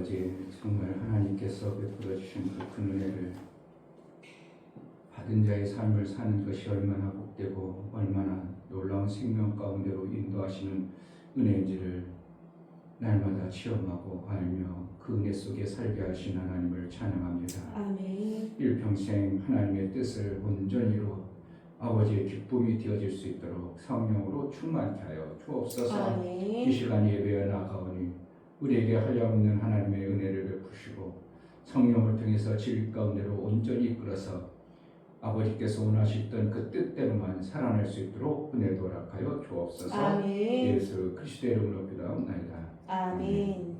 아버지, 정말 하나님께서 베풀어 주신 그 큰 은혜를 받은 자의 삶을 사는 것이 얼마나 복되고 얼마나 놀라운 생명 가운데로 인도하시는 은혜인지를 날마다 체험하고 알며 그 은혜 속에 살게 하신 하나님을 찬양합니다. 아멘. 일평생 하나님의 뜻을 온전히로 아버지의 기쁨이 되어질 수 있도록 성령으로 충만케 하여 주옵소서. 아멘. 이 시간 예배에 나가오니 우리에게 한량없는 하나님의 은혜를 베푸시고 성령을 통해서 진리 가운데로 온전히 이끌어서 아버지께서 원하셨던 그 뜻대로만 살아낼 수 있도록 은혜 도락하여 주옵소서. 아멘. 예수 그리스도의 이름으로 기도하옵나이다. 아멘.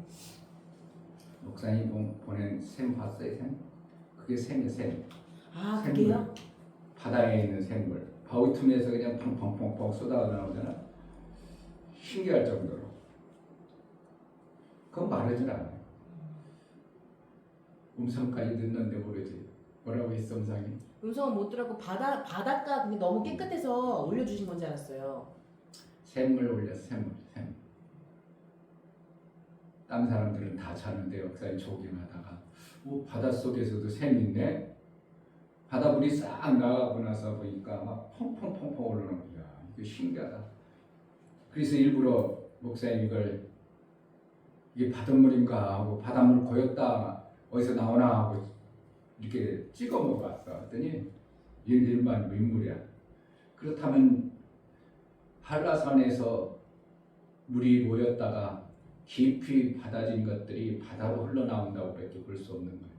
목사님 보낸 샘 봤어요? 샘? 그게 샘이에요. 샘. 아, 샘물. 그게요? 바다에 있는 샘물. 바위 틈에서 그냥 펑펑펑펑 쏟아져 나오잖아. 신기할 정도로. 그건 마르질 않아요. 음성까지 듣는데 모르지. 뭐라고 했어 음성이? 음성은 못 들었고 바닷가 그게 너무 깨끗해서 올려주신 건지 알았어요. 샘물 올렸어. 샘물. 샘. 다른 사람들은 다 자는데 역사에 조깅하다가 바닷속에서도 샘이 있네. 바닷물이 싹 나가고 나서 보니까 막 펑펑펑펑 올라오는 거야. 이게 신기하다. 그래서 일부러 목사님 이게 바닷물인가 하고 바닷물 고였다 어디서 나오나 하고 이렇게 찍어 먹어봤어. 그랬더니 일반 민물이야. 그렇다면 한라산에서 물이 모였다가 깊이 받아진 것들이 바다로 흘러나온다고 밖에 볼 수 없는 거예요.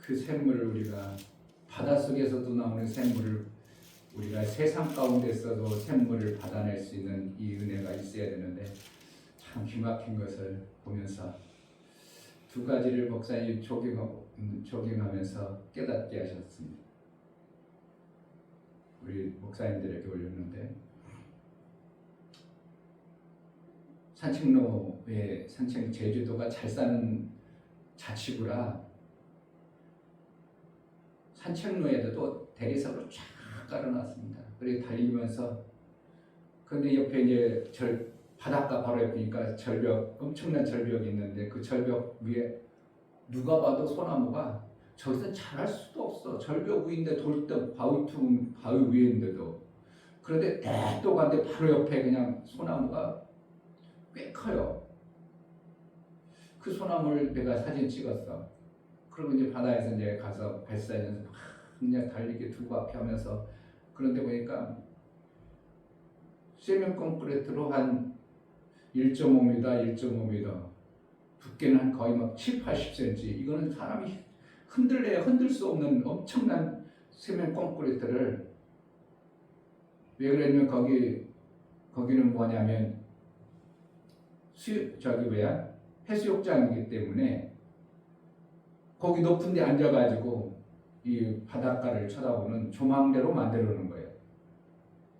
그 샘물을 우리가 바닷속에서도 나오는 샘물을 우리가 세상 가운데서도 샘물을 받아낼 수 있는 이 은혜가 있어야 되는데 참 기막힌 것을 보면서 두 가지를 목사님이 조깅하면서 깨닫게 하셨습니다. 우리 목사님들에게 올렸는데 산책로에 제주도가 잘 사는 자치구라 산책로에도 대리석으로 쫙 깔아놨습니다. 그리고 달리면서 근데 옆에 이제 바닷가 바로 옆이니까 엄청난 절벽이 있는데 그 절벽 위에 누가 봐도 소나무가 저기서 자랄 수도 없어. 절벽 위인데 돌덩 바위 위인데도 그런데 똑똑한데 바로 옆에 그냥 소나무가 꽤 커요. 그 소나무를 내가 사진 찍었어. 그리고 이제 바다에서 이제 가서 발사하면서 막 그냥 달리기 두고 앞에 하면서 그런데 보니까 세면 콘크리트로 한 1.5m, 1.5m 두께는 한 거의 막 7, 80cm. 이거는 사람이 흔들 수 없는 엄청난 세면 콘크리트를 왜 그러냐면 거기는 뭐냐면 해수욕장이기 때문에 거기 높은 데 앉아가지고 이 바닷가를 쳐다보는 조망대로 만들어 놓은 거예요.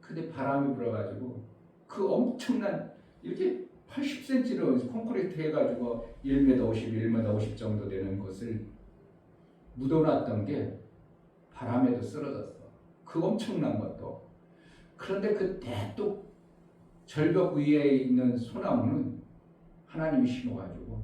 근데 바람이 불어가지고 그 엄청난 이렇게 80cm로 콘크리트 해가지고 1m 50, 1m 50 정도 되는 것을 묻어놨던 게 바람에도 쓰러졌어. 그 엄청난 것도. 그런데 그 대뚝 절벽 위에 있는 소나무는 하나님이 심어가지고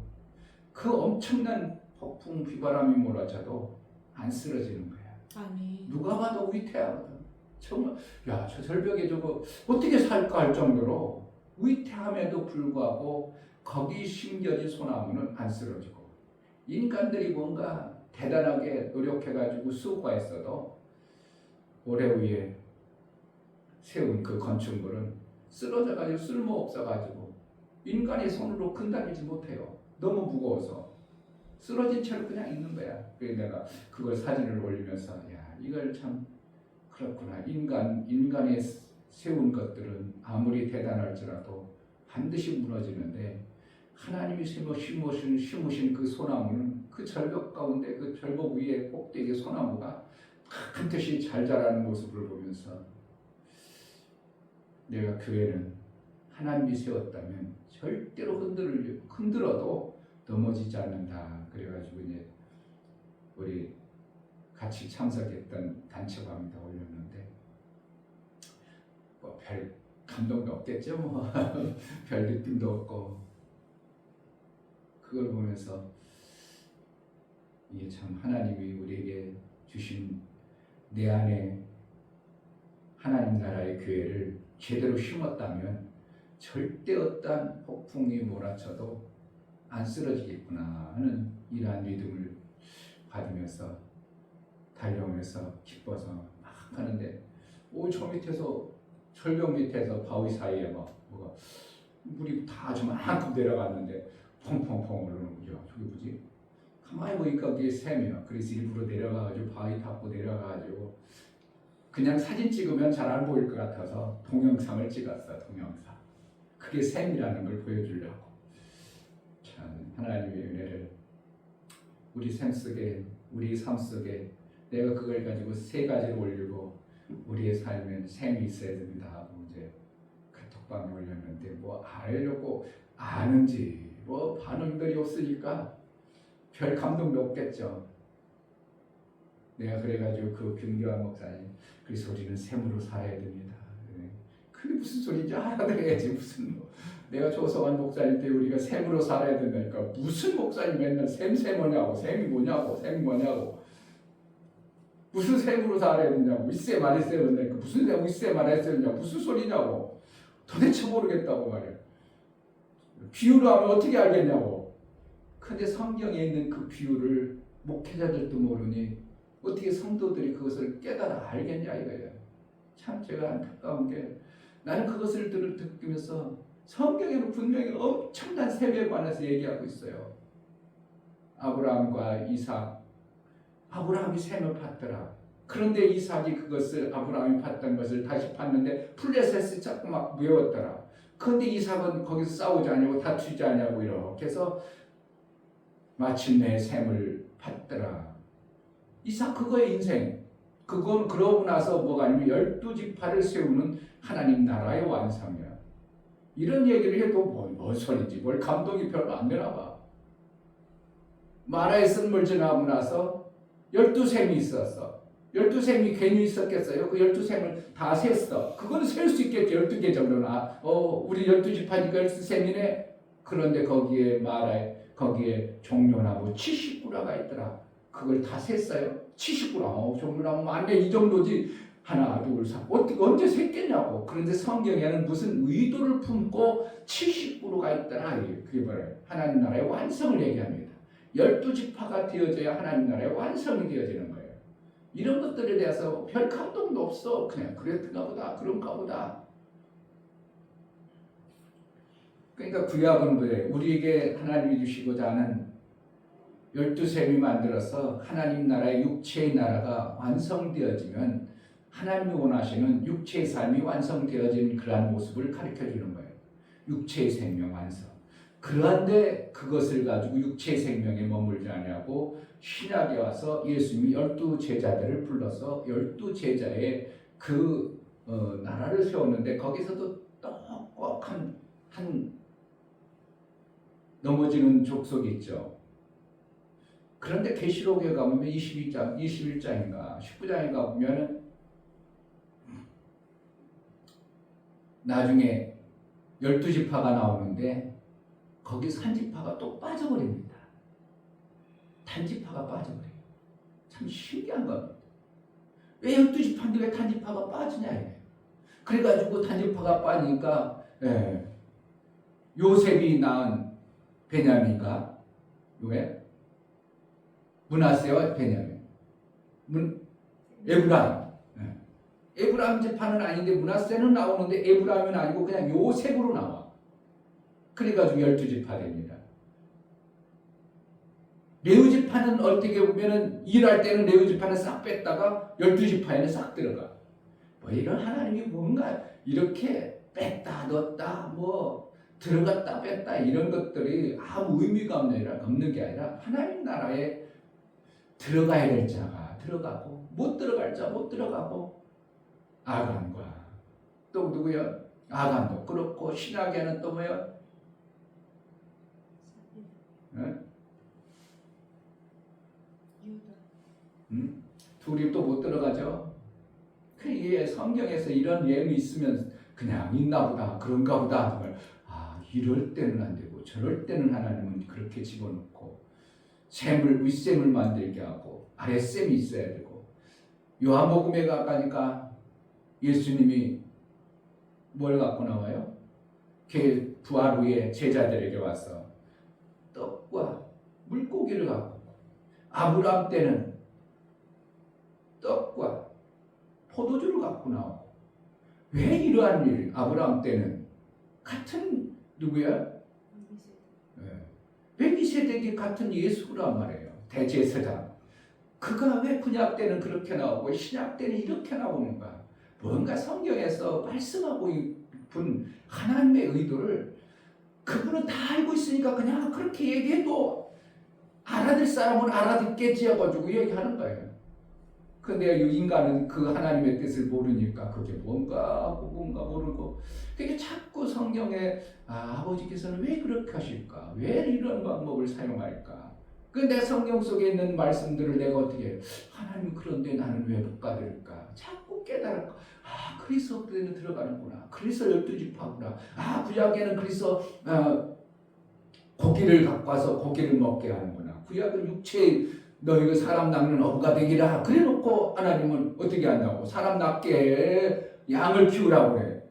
그 엄청난 폭풍 비바람이 몰아쳐도 안 쓰러지는 거야. 아멘. 누가 봐도 위태하거든. 정말 저 절벽에 저거 어떻게 살까 할 정도로 위태함에도 불구하고 거기 심겨진 소나무는 안 쓰러지고 인간들이 뭔가 대단하게 노력해가지고 수고했어도 모래 위에 세운 그 건축물은 쓰러져가지고 쓸모없어가지고 인간의 손으로 근다리지 못해요. 너무 무거워서 쓰러진 채로 그냥 있는 거야. 그래서 내가 그걸 사진을 올리면서 이걸 참 그렇구나. 인간의 세운 것들은 아무리 대단할지라도 반드시 무너지는데 하나님이 심으신 그 소나무는 그 절벽 가운데 그 절벽 위에 꼭대기 소나무가 반드시 잘 자라는 모습을 보면서 내가 교회는 하나님이 세웠다면 절대로 흔들어도 넘어지지 않는다. 그래가지고 이제 우리 같이 참석했던 단체방에다 올렸는데 뭐 별 감동도 없겠죠. 뭐 별 느낌도 없고 그걸 보면서 이게 참 하나님이 우리에게 주신 내 안에 하나님 나라의 교회를 제대로 심었다면 절대 어떠한 폭풍이 몰아쳐도 안 쓰러지겠구나 하는 이러한 믿음을 받으면서 달려오면서 기뻐서 막 하는데 저 밑에서 철벽 밑에서 바위 사이에 막 뭐가 물이 다 저만큼 내려갔는데 펑펑펑 오르는 거죠. 저게 뭐지? 가만히 보니까 그게 샘이야. 그래서 일부러 내려가가지고 바위 닦고 내려가가지고 그냥 사진 찍으면 잘 안 보일 것 같아서 동영상을 찍었어. 동영상. 그게 샘이라는 걸 보여주려고. 참 하나님의 은혜를 우리 삶 속에, 우리 삶 속에 내가 그걸 가지고 세 가지를 올리고 우리의 삶엔 샘이 있어야 된다 하고 이제 카톡방에 올렸는데 뭐 알려고 아는지 뭐 반응들이 없으니까 별 감동도 없겠죠. 내가 그래가지고 그 김교환 목사님 그래서 우리는 샘으로 살아야 됩니다. 그게 무슨 소리인지 알아들어야지. 무슨 뭐 내가 조성한 목사님 때 우리가 샘으로 살아야 된다니까 무슨 목사님 맨날 샘 뭐냐고 샘이 뭐냐고 샘이 뭐냐고 무슨 샘으로 살아야 되냐고 윗세 말했어야 된다니까 무슨 샘 윗세 말했어야 되냐고 무슨 소리냐고 도대체 모르겠다고 말이야. 비유로 하면 어떻게 알겠냐고. 근데 성경에 있는 그 비유를 목회자들도 모르니 어떻게 성도들이 그것을 깨달아 알겠냐 이거예요. 참 제가 안타까운 게 나는 그것을 듣으면서 성경에는 분명히 엄청난 셈에 관해서 얘기하고 있어요. 아브라함과 이삭, 아브라함이 셈을 팠더라. 그런데 이삭이 그것을 아브라함이 팠던 것을 다시 팠는데 플레셋이 자꾸 막 외웠더라. 그런데 이삭은 거기서 싸우지 않냐고 다투지 않냐고 이렇게 해서 마침내 셈을 팠더라. 이삭 그거의 인생. 그건 그러고 나서 뭐가 아니면 12지파를 세우는 하나님 나라의 완성이야. 이런 얘기를 해도 뭔 소리인지 뭘 감동이 별로 안 되나 봐. 마라의 쓴물 지나고 나서 12셈이 있었어. 12셈이 괜히 있었겠어요? 그 12셈을 다 셌어. 그건 셀 수 있겠지. 12개 정도나. 우리 12지파니까 12셈이네. 그런데 거기에 마라에 거기에 종려나무 70구라가 있더라. 그걸 다 셌어요. 70구라. 종려나무 안돼 이 정도지. 하나, 둘, 셋. 어떻게 언제 셌겠냐고. 그런데 성경에는 무슨 의도를 품고 70구로가 있더라. 그게 뭐예요? 하나님 나라의 완성을 얘기합니다. 12지파가 되어져야 하나님 나라의 완성이 되어지는 거예요. 이런 것들에 대해서 별 감동도 없어. 그냥 그랬던가 보다. 그런가 보다. 그러니까 구약은 왜 우리에게 하나님이 주시고자 하는 12셈이 만들어서 하나님 나라의 육체의 나라가 완성되어지면 하나님이 원하시는 육체의 삶이 완성되어진 그러한 모습을 가르쳐주는 거예요. 육체의 생명 완성. 그런데 그것을 가지고 육체의 생명에 머물지 않냐고 신약에 와서 예수님이 12제자들을 불러서 12제자의 그 나라를 세웠는데 거기서도 똑똑한 한 넘어지는 족속이 있죠. 그런데 계시록에 가보면 21장인가 19장에 가보면 나중에 12지파가 나오는데 거기서 한 지파가 또 빠져버립니다. 단지파가 빠져버려요. 참 신기한 겁니다. 왜 12지파인데 왜 단지파가 빠지냐 이래요. 그래가지고 단지파가 빠지니까 요셉이 낳은 베냐민과 왜? 므낫세와 베냐민 에브라임 에브라임 지파는 아닌데 므낫세는 나오는데 에브라임은 아니고 그냥 요셉으로 나와. 그래가지고 12지파 됩니다. 레위지파는 어떻게 보면은 일할 때는 레위지파는 싹 뺐다가 12지파에는 싹 들어가. 뭐 이런 하나님이 뭔가 이렇게 뺐다 넣었다 뭐 들어갔다 뺐다 이런 것들이 아무 의미가 없는 게 아니라 하나님 나라에 들어가야 될 자가 들어가고 못 들어갈 자 못 들어가고 아간과 또 누구요? 아간도 그렇고 신약에는 또 뭐요? 둘이 또 못 들어가죠. 그게 성경에서 이런 예언이 있으면 그냥 있나 보다 그런가 보다 이럴 때는 안 되고 되고 저럴 때는 하나님은 그렇게 집어넣고 샘을 윗샘을 만들게 하고 아랫샘이 있어야 되고 요한복음에 가니까 예수님이 뭘 갖고 나와요? 부활 후에 제자들에게 와서 떡과 물고기를 갖고 아브라함 때는 떡과 포도주를 갖고 나오고 왜 이러한 일을 아브라함 때는 같은 누구야? 멜기세덱이 같은 예수란 말이에요. 대제사장. 그가 왜 구약 때는 그렇게 나오고 신약 때는 이렇게 나오는가? 뭔가 성경에서 말씀하고 있는 하나님의 의도를 그분은 다 알고 있으니까 그냥 그렇게 얘기해도 알아들 사람은 알아듣겠지 해가지고 얘기하는 거예요. 근데 인간은 그 하나님의 뜻을 모르니까 그게 뭔가 모르고 그게 자꾸 성경에 아버지께서는 왜 그렇게 하실까? 왜 이런 방법을 사용할까? 근데 성경 속에 있는 말씀들을 내가 어떻게 하나님 그런데 나는 왜 못 받을까? 자꾸 깨달을까? 그리스도 때는 들어가는구나. 그래서 12지파구나. 구약에는 그래서 고기를 갖고 와서 고기를 먹게 하는구나. 구약은 육체의 너희가 사람 낳는 어부가 되기라. 그래놓고 하나님은 어떻게 한다고? 사람 낳게 양을 키우라고 그래.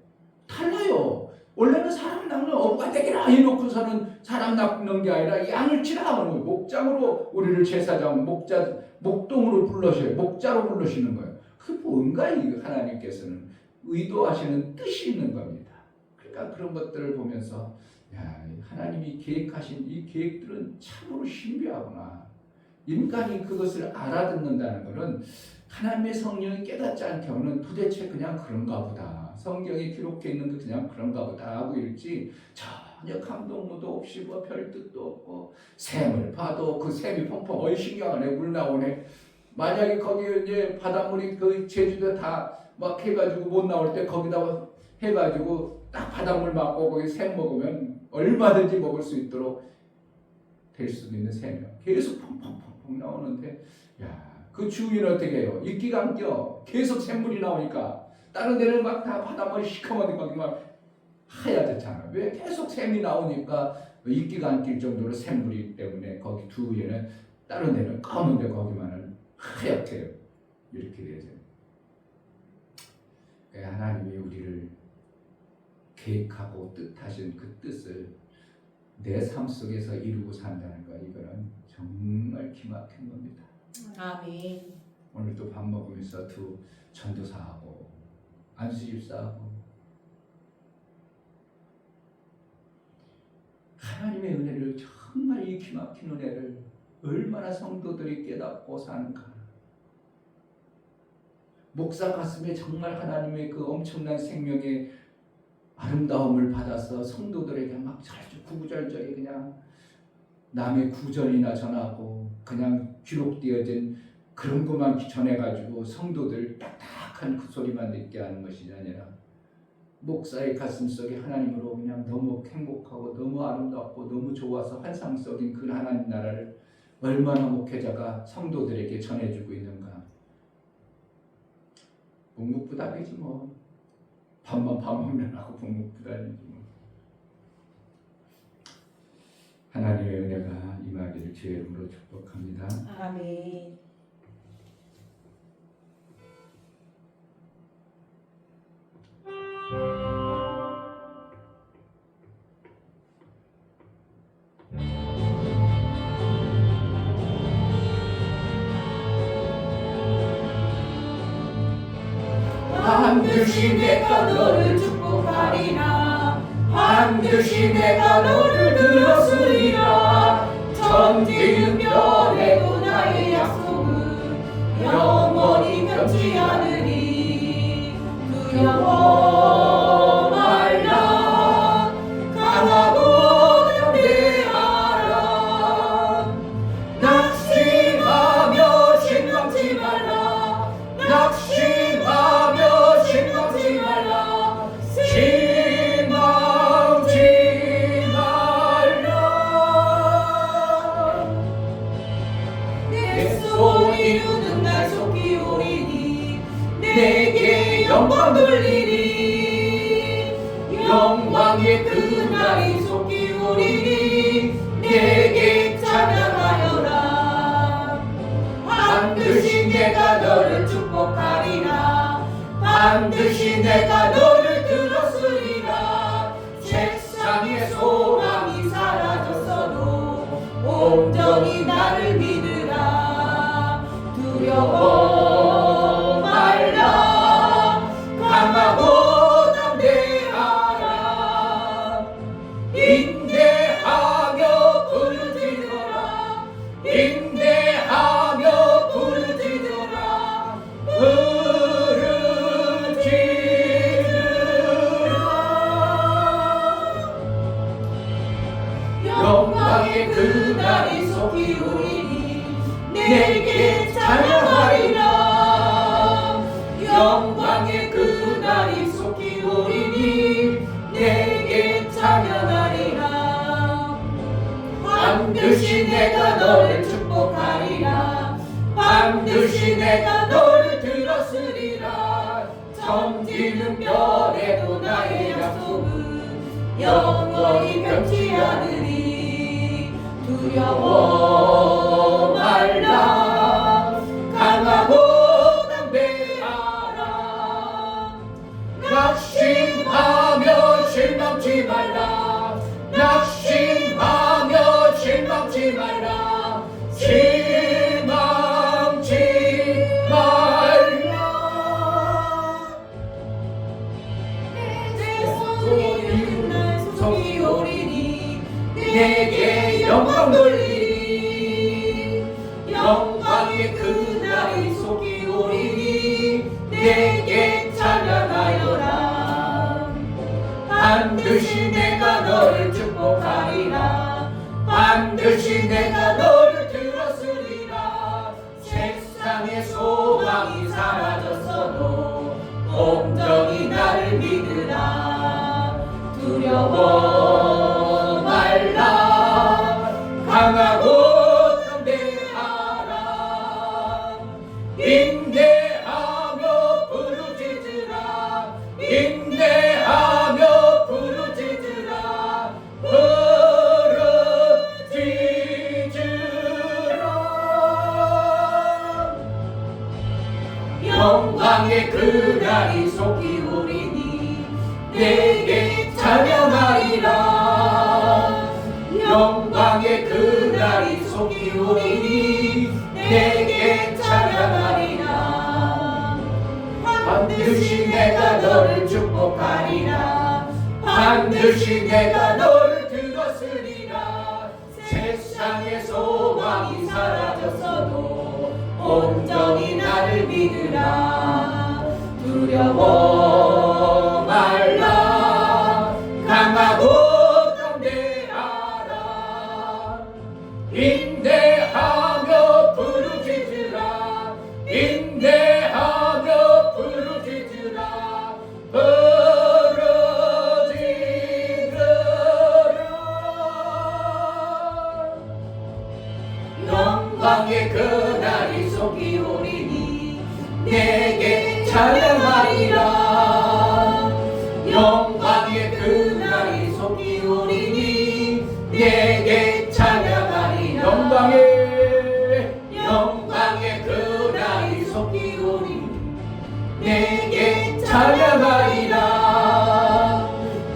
달라요. 원래는 사람 낳는 어부가 되기라 해놓고서는 사람 낳는 게 아니라 양을 치라 하는 거예요. 목장으로 우리를 제사장 목동으로 불러셔요. 목자로 부르시는 거예요. 그 뭔가 하나님께서는 의도하시는 뜻이 있는 겁니다. 그러니까 그런 것들을 보면서 하나님이 계획하신 이 계획들은 참으로 신비하구나. 인간이 그것을 알아듣는다는 것은 하나님의 성령이 깨닫지 않게는 도대체 그냥 그런가 보다. 성경에 기록해 있는 게 그냥 그런가 보다 하고 있지 전혀 감동도 없이 별 뜻도 없고 샘을 봐도 그 샘이 펑펑 신기하네 물 나오네. 만약에 거기 이제 바닷물이 그 제주도 다 막 해가지고 못 나올 때 거기다 해가지고 딱 바닷물 맞고 거기 샘 먹으면 얼마든지 먹을 수 있도록 될 수도 있는 샘이요. 계속 펑펑펑펑 나오는데 그 주위는 어떻게 해요? 이끼가 안 껴. 계속 샘물이 나오니까 다른 데는 막 다 바닷물이 시커먼데 거기 막 하얗잖아. 왜? 계속 샘이 나오니까 이끼가 안 낄 정도로 샘물이기 때문에 거기 주위에는 다른 데는 검은데 거기만은 하얗게 이렇게 되죠. 하나님이 우리를 계획하고 뜻하신 그 뜻을 내 삶 속에서 이루고 산다는 거 이거는 정말 기막힌 겁니다. 아멘. 오늘도 밥 먹으면서 두 전도사하고 안수집사하고 하나님의 은혜를 정말 이 기막힌 은혜를 얼마나 성도들이 깨닫고 사는가. 목사 가슴에 정말 하나님의 그 엄청난 생명의 아름다움을 받아서 성도들에게 막 구구절절히 그냥 남의 구전이나 전하고 그냥 기록되어진 그런 것만 전해가지고 성도들 딱딱한 그 소리만 듣게 하는 것이 아니라 목사의 가슴 속에 하나님으로 그냥 너무 행복하고 너무 아름답고 너무 좋아서 환상 속인 그 하나님 나라를 얼마나 목회자가 성도들에게 전해주고 있는가. 묵묵부답이지 뭐. 밥만 밥 먹느라고 묵묵부답이지 뭐. 하나님의 은혜가 임하기를 주의 이름으로 축복합니다. 아멘. 반드시 내가 너를 축복하리라. 반드시 내가 너를 들었으리라. 천지윤별의 나의 약속은 영원히 변치 않으리. 두려워 말라. 강하고 담대하라. 낙심하며 실망치 말라. 낙심하며 실망치 말라. 실망치 말라. 내 손 이루는 날 속히 오리니 내게 영광 돌리니 영광의 그날이 속히 오리니 반드시 내가 너를 들었으리라. 세상의 소망이 사라졌어도 온전히 나를 믿으라. 두려워 말라. 강하고 담대하라. 인내하며 부르짖어라. 인내하며 부르짖어라. 영광의 그날이 속히 오리니 내게 찬양하리라. 영광의 그날이 속히 오리니 내게 찬양하리라. 반드시 내가 너를 축복하리라. 반드시 내가 너를 들었으리라. 정지는 별에도 나의 약속은 영원히 변치 않으리. 두려워 말라. 강하고 담대하라. 낙심하며 실망치 말라. 낙심하며 실망치 말라. 실망치 말라. 내 손이 날 속이 오리니 내게 영광 돌리니. 영광의 그날이 속이 오리니 내게 찬양하여라. 반드시 내가 너를 축복하리라. 반드시 내가 너를 들었으리라. 세상의 소망이 사라졌어도 온전히 나를 믿으라. 두려워 말라. 강하고 담대하라. 인내하며 부르짖으라. 인내하며 부르짖으라. 부르짖으라. 영광의 그날이 속히 오리니 내게 찬양하리라. 영광의 그날이 속히 오리니 내게 찬양하리라. 반드시 내가 너를 축복하리라. 반드시 내가 너를 들었으리라. 세상의 소망이 사라졌어도 온전히 나를 믿으라. 두려워 말라. 강하고 담대하라. 인내하며 부르짖으라. 인내하며 부르짖으라. 부르짖으라. 영광의 그날이 속히 오리니 내게 찬양하리라. 영광의 그날이 속히 오리니 내게 찬양하리라. 영광의 그날이 속히 오리니 내게 찬양하리라.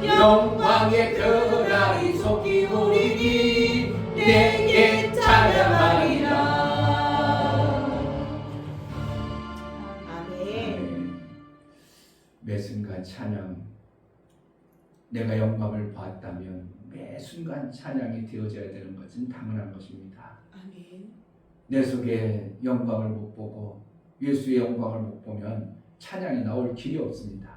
영광의 그날이 속히 오리니 내게 찬양하리라. 아멘. 매 순간 찬양. 내가 영광을 봤다면 매 순간 찬양이 되어져야 되는 것은 당연한 것입니다. 아멘. 내 속에 영광을 못 보고 예수의 영광을 못 보면 찬양이 나올 길이 없습니다.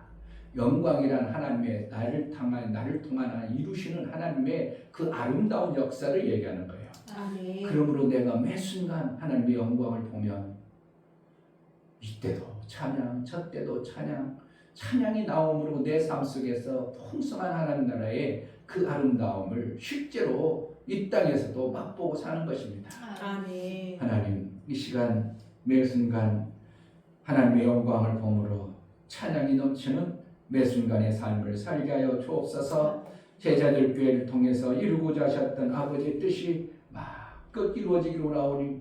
영광이란 하나님의 나를 통한 이루시는 하나님의 그 아름다운 역사를 얘기하는 거예요. 아멘. 그러므로 내가 매 순간 하나님의 영광을 보면 이때도 찬양, 저때도 찬양, 찬양이 나옴으로 내 삶 속에서 풍성한 하나님 나라의 그 아름다움을 실제로 이 땅에서도 맛보고 사는 것입니다. 아멘. 하나님, 이 시간 매 순간 하나님의 영광을 보므로 찬양이 넘치는 매 순간의 삶을 살게 하여 주옵소서. 제자들 교회를 통해서 이루고자 하셨던 아버지의 뜻이 마음껏 이루어지기로 나오니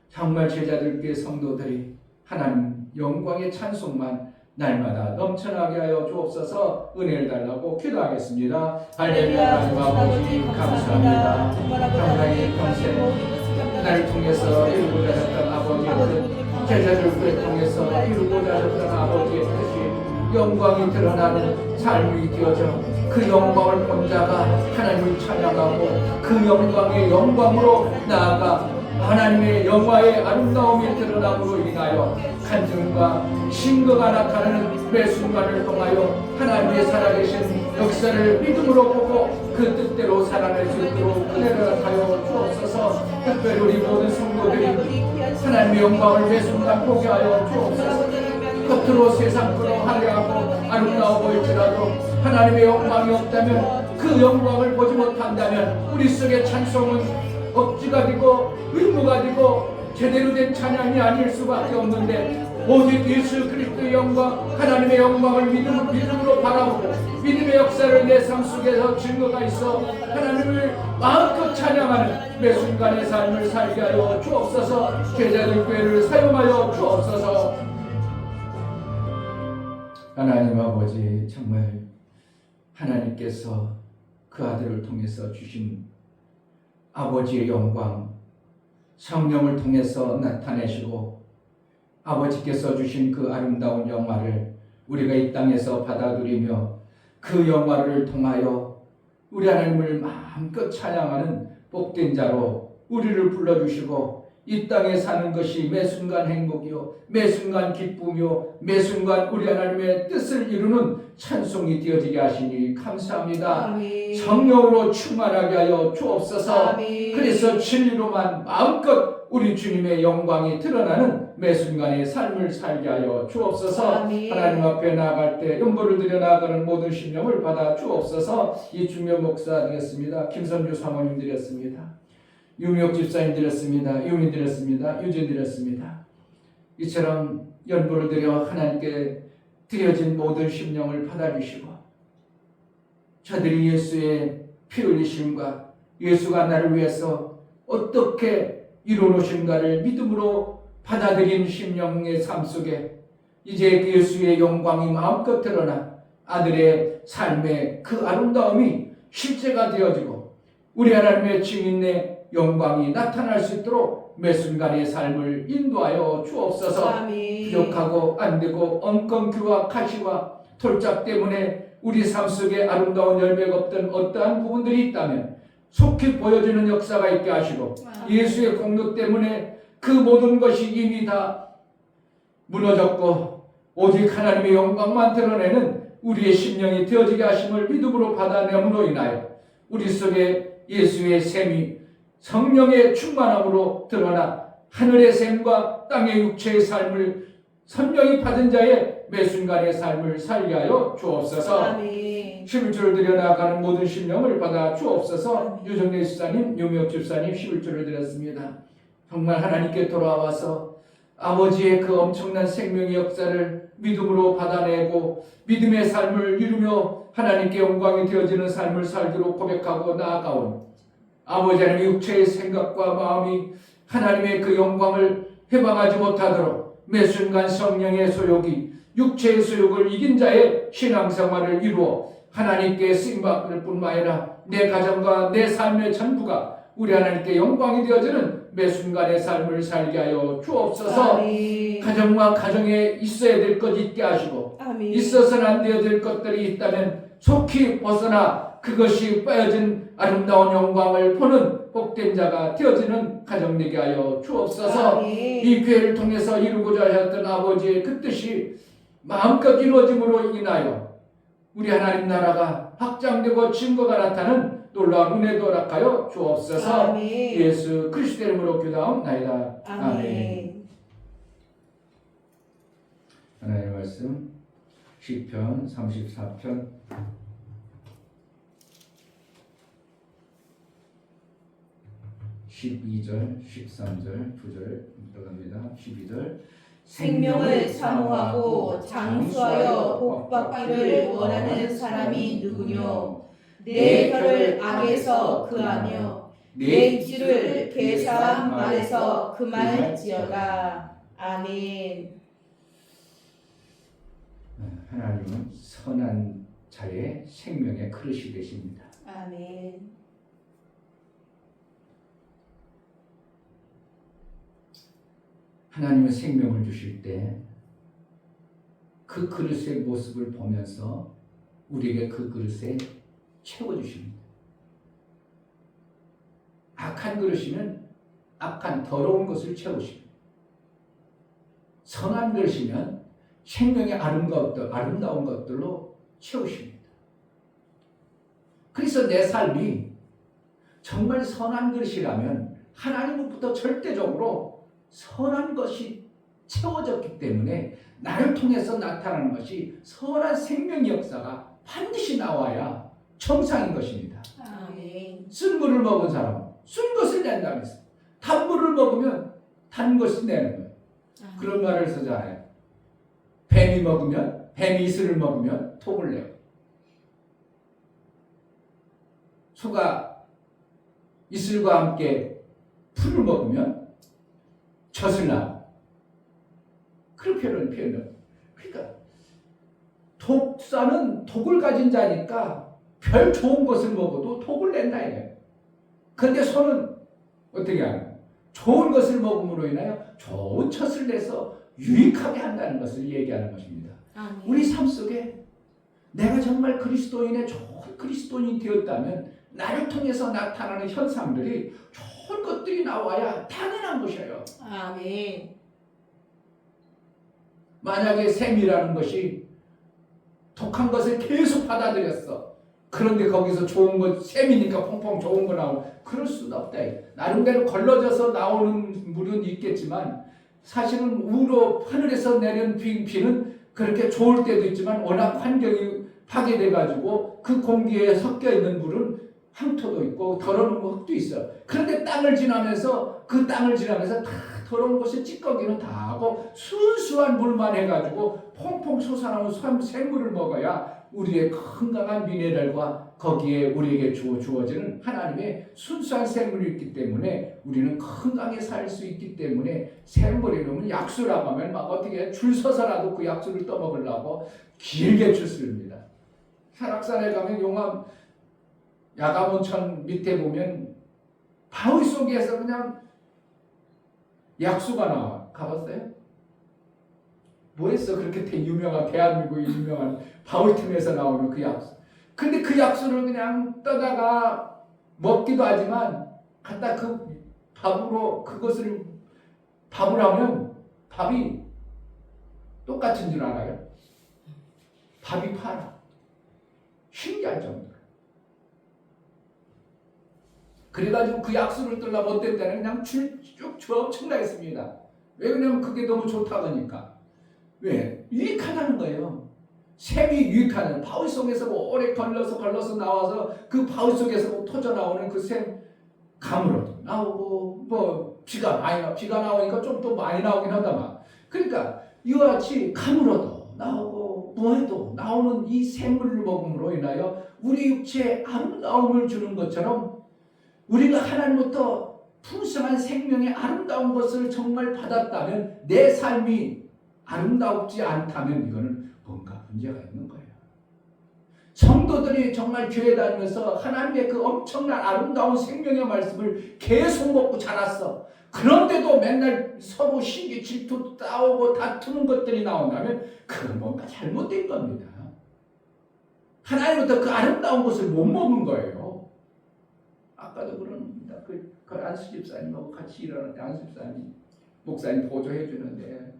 정말 제자들 교회 성도들이 하나님 영광의 찬송만 날마다 넘쳐나게 하여 주옵소서. 은혜를 달라고 기도하겠습니다. 할렐루야. 하나님 아버지 감사합니다. 평강의 평생 나를 통해서 이루고자 했던 아버지의 뜻, 제자들을 통해서 이루고자 했던 아버지의 뜻이 영광이 드러나는 삶이 되어져 그 영광을 본 자가 하나님을 찬양하고 그 영광의 영광으로 나아가 하나님의 영화의 아름다움이 드러남으로 인하여 간증과 증거가 나타나는 매 순간을 통하여 하나님의 살아계신 역사를 믿음으로 보고 그 뜻대로 살아낼 수 있도록 은혜를 하여 주옵소서. 특별히 우리 모든 성도들이 하나님의 영광을 매 순간 보게 하여 주옵소서. 겉으로 세상으로 화려하고 아름다워 보일지라도 하나님의 영광이 없다면, 그 영광을 보지 못한다면 우리 속의 찬송은 억지가 되고 의무가 되고 제대로 된 찬양이 아닐 수밖에 없는데, 오직 예수 그리스도의 영광, 하나님의 영광을 믿음으로 바라보고 믿음의 역사를 내 삶 속에서 증거가 있어 하나님을 마음껏 찬양하는 매 순간의 삶을 살게 하여 주옵소서. 제자들 교회를 사용하여 주옵소서. 하나님 아버지, 정말 하나님께서 그 아들을 통해서 주신 아버지의 영광, 성령을 통해서 나타내시고 아버지께서 주신 그 아름다운 영화를 우리가 이 땅에서 받아들이며 그 영화를 통하여 우리 하나님을 마음껏 찬양하는 복된 자로 우리를 불러주시고, 이 땅에 사는 것이 매 순간 행복이요 매 순간 기쁨이요 매 순간 우리 하나님의 뜻을 이루는 찬송이 되어지게 하시니 감사합니다. 아멘. 성령으로 충만하게 하여 주옵소서. 아멘. 그래서 진리로만 마음껏 우리 주님의 영광이 드러나는 매 순간의 삶을 살게 하여 주옵소서. 아멘. 하나님 앞에 나아갈 때 음보를 들여 나아가는 모든 심령을 받아 주옵소서. 이 중요 목사 드렸습니다. 김선주 사모님 드렸습니다. 유미옥 집사님 드렸습니다. 유민 드렸습니다. 유진 드렸습니다. 이처럼 연보를 드려 하나님께 드려진 모든 심령을 받아주시고, 저들이 예수의 피 흘리심과 예수가 나를 위해서 어떻게 이루어놓으신가를 믿음으로 받아들인 심령의 삶 속에 이제 그 예수의 영광이 마음껏 드러나 아들의 삶의 그 아름다움이 실제가 되어지고 우리 하나님의 증인의 영광이 나타날 수 있도록 매 순간의 삶을 인도하여 주옵소서. 아멘. 부족하고 안되고 엉겅퀴와 가시와 돌짝 때문에 우리 삶 속에 아름다운 열매가 없던 어떠한 부분들이 있다면 속히 보여주는 역사가 있게 하시고, 예수의 공로 때문에 그 모든 것이 이미 다 무너졌고 오직 하나님의 영광만 드러내는 우리의 심령이 되어지게 하심을 믿음으로 받아내므로 인하여 우리 속에 예수의 샘이 성령의 충만함으로 드러나 하늘의 샘과 땅의 육체의 삶을 선명히 받은 자의 매 순간의 삶을 살게 하여 주옵소서. 아멘. 11조를 드려 나아가는 모든 심령을 받아 주옵소서. 유정래 집사님, 유미옥 집사님 11조를 드렸습니다. 정말 하나님께 돌아와서 아버지의 그 엄청난 생명의 역사를 믿음으로 받아내고 믿음의 삶을 이루며 하나님께 영광이 되어지는 삶을 살기로 고백하고 나아가온 아버지 하나님의 육체의 생각과 마음이 하나님의 그 영광을 해방하지 못하도록 매 순간 성령의 소욕이 육체의 소욕을 이긴 자의 신앙생활을 이루어 하나님께 쓰임받을 뿐만 아니라 내 가정과 내 삶의 전부가 우리 하나님께 영광이 되어지는 매 순간의 삶을 살게 하여 주옵소서. 아멘. 가정과 가정에 있어야 될 것 있게 하시고, 아멘. 있어서는 안 되어야 될 것들이 있다면 속히 벗어나 그것이 빠져진 아름다운 영광을 보는 복된 자가 되어지는 가정 되게 하여 주옵소서. 아멘. 이 교회를 통해서 이루고자 하셨던 아버지의 그 뜻이 마음껏 이루어짐으로 인하여 우리 하나님 나라가 확장되고 증거가 나타나는 놀라운 은혜도 허락하여 주옵소서. 아멘. 예수 그리스도 이름으로 기도하옵나이다. 아멘. 하나님의 말씀 시편 34편 12절, 13절, 2절 들어갑니다. 12절 생명을 사모하고 장수하여 복받기를 원하는 사람이 누구뇨? 내 혀를 악에서 그하며 내 입술을 괴사한 말에서 그말지어다. 아멘. 하나님은 선한 자의 생명의 그릇이 되십니다. 아멘. 하나님은 생명을 주실 때 그 그릇의 모습을 보면서 우리에게 그 그릇에 채워주십니다. 악한 그릇이면 악한 더러운 것을 채우십니다. 선한 그릇이면 생명의 아름다운 것들로 채우십니다. 그래서 내 삶이 정말 선한 그릇이라면 하나님으로부터 절대적으로 선한 것이 채워졌기 때문에 나를 통해서 나타나는 것이 선한 생명의 역사가 반드시 나와야 정상인 것입니다. 아멘. 쓴 물을 먹은 사람은 쓴 것을 낸다고 했어요. 단 물을 먹으면 단 것을 내는 거예요. 그런 말을 쓰잖아요. 뱀이 이슬을 먹으면 톡을 내요. 소가 이슬과 함께 풀을 먹으면 젖을 나고 그렇게 표현해요. 그러니까 독사는 독을 가진 자니까 별 좋은 것을 먹어도 독을 낸다 이거예요. 그런데 소는 어떻게 하나요? 좋은 것을 먹음으로 인하여 좋은 젖을 내서 유익하게 한다는 것을 얘기하는 것입니다. 아멘. 우리 삶 속에 내가 정말 그리스도인의 좋은 그리스도인이 되었다면 나를 통해서 나타나는 현상들이 좋은 것들이 나와야 당연한 것이에요. 아멘. 만약에 샘이라는 것이 독한 것을 계속 받아들였어. 그런데 거기서 좋은 것, 샘이니까 펑펑 좋은 거 나오고 그럴 수는 없다. 나름대로 걸러져서 나오는 물은 있겠지만 사실은 우로 하늘에서 내린 비는 그렇게 좋을 때도 있지만 워낙 환경이 파괴돼가지고 그 공기에 섞여 있는 물은 황토도 있고 더러운 흙도 있어. 그런데 땅을 지나면서 다 더러운 곳에 찌꺼기는 다 하고 순수한 물만 해가지고 퐁퐁 솟아나온 샘물을 먹어야 우리의 건강한 미네랄과 거기에 우리에게 주어지는 하나님의 순수한 샘물이 있기 때문에 우리는 건강히 살 수 있기 때문에 샘물이 넣으면 약수라고 하면 막 어떻게 줄 서서라도 그 약수를 떠먹으려고 길게 줄 씁니다. 설악산에 가면 용암 야가몬천 밑에 보면 바위 속에서 그냥 약수가 나와. 가봤어요? 뭐 했어? 그렇게 유명한 대한민국의 유명한 바위 틈에서 나오는 그 약수. 근데 그 약수를 그냥 떠다가 먹기도 하지만 갖다 그 밥으로 그것을 밥을 하면 밥이 똑같은 줄 알아요? 밥이 파라. 신기할 정도로. 그래가지고 그 약수를 뜨려면 어떤 때는 그냥 쭉 엄청나겠습니다. 왜 그러냐면 그게 너무 좋다 보니까. 왜? 유익하다는 거예요. 샘이 유익하다는 바위 속에서 오래 걸러서 나와서 그 바위 속에서 터져 나오는 그 샘 가물어도 나오고 비가 나오니까 좀 더 많이 나오긴 하다만 그러니까 이와 같이 가물어도 나오고 뭐해도 나오는 이 샘물을 먹음으로 인하여 우리 육체에 아름다움을 주는 것처럼 우리가 하나님부터 풍성한 생명의 아름다운 것을 정말 받았다면 내 삶이 아름답지 않다면 이거는 뭔가 문제가 있는 거예요. 성도들이 정말 교회 다니면서 하나님의 그 엄청난 아름다운 생명의 말씀을 계속 먹고 자랐어. 그런데도 맨날 서로 시기 질투 싸우고 다투는 것들이 나온다면 그건 뭔가 잘못된 겁니다. 하나님부터 그 아름다운 것을 못 먹은 거예요. 아까도 그럽니다. 그 안수 집사님하고 같이 일하는데 안수 집사님 목사님 보조해 주는데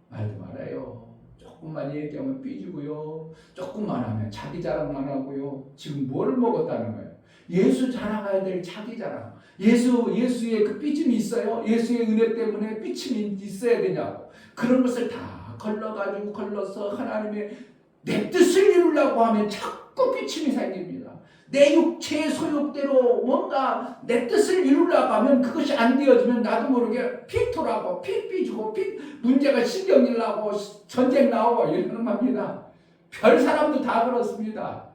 말도 말아요. 조금만 얘기하면 삐지고요. 조금만 하면 자기 자랑만 하고요. 지금 뭘 먹었다는 거예요? 예수 자랑해야 될 자기 자랑. 예수의 그 삐짐이 있어요? 예수의 은혜 때문에 삐짐이 있어야 되냐고. 그런 것을 다 걸러서 하나님의 내 뜻을 이루려고 하면 자꾸 삐짐이 생깁니다. 내 육체의 소욕대로 뭔가 내 뜻을 이루려고 하면 그것이 안 되어지면 나도 모르게 피토라고 삐지고 문제가 신경질 나고 전쟁 나오고 이러는 겁니다. 별 사람도 다 그렇습니다.